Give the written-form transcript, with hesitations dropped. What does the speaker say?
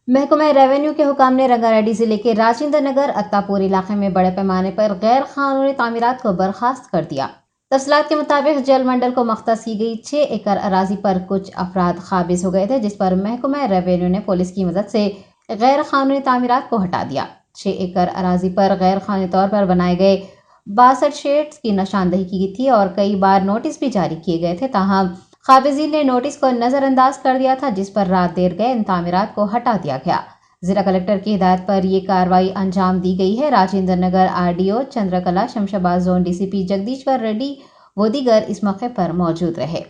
महकमा रेवेन्यू के हुकाम ने रंगारेड्डी जिले के राजेंद्र नगर अत्तापुर इलाके में बड़े पैमाने पर गैर कानूनी तामीरात को बर्खास्त कर दिया। तफसीलात के मुताबिक जल मंडल को मख्तस की गई 6 एकड़ अराजी पर कुछ अफराद काबिज हो गए थे, जिस पर महकमा रेवेन्यू ने पुलिस की मदद से गैर कानूनी तामीरात को हटा दिया। 6 एकड़ अराजी पर गैर कानूनी तौर पर बनाए गए 62 शेड्स की निशानदही की गई थी और कई बार नोटिस भी जारी किए गए थे। ताहम काबिजीन ने नोटिस को नजरअंदाज कर दिया था, जिस पर रात देर गए इन तामीरात को हटा दिया गया। जिला कलेक्टर की हिदायत पर यह कार्रवाई अंजाम दी गई है। Rajendra Nagar RDO Chandrakala, Shamshabad zone DCP Jagadishwar Reddy व दीगर इस मौके पर मौजूद रहे।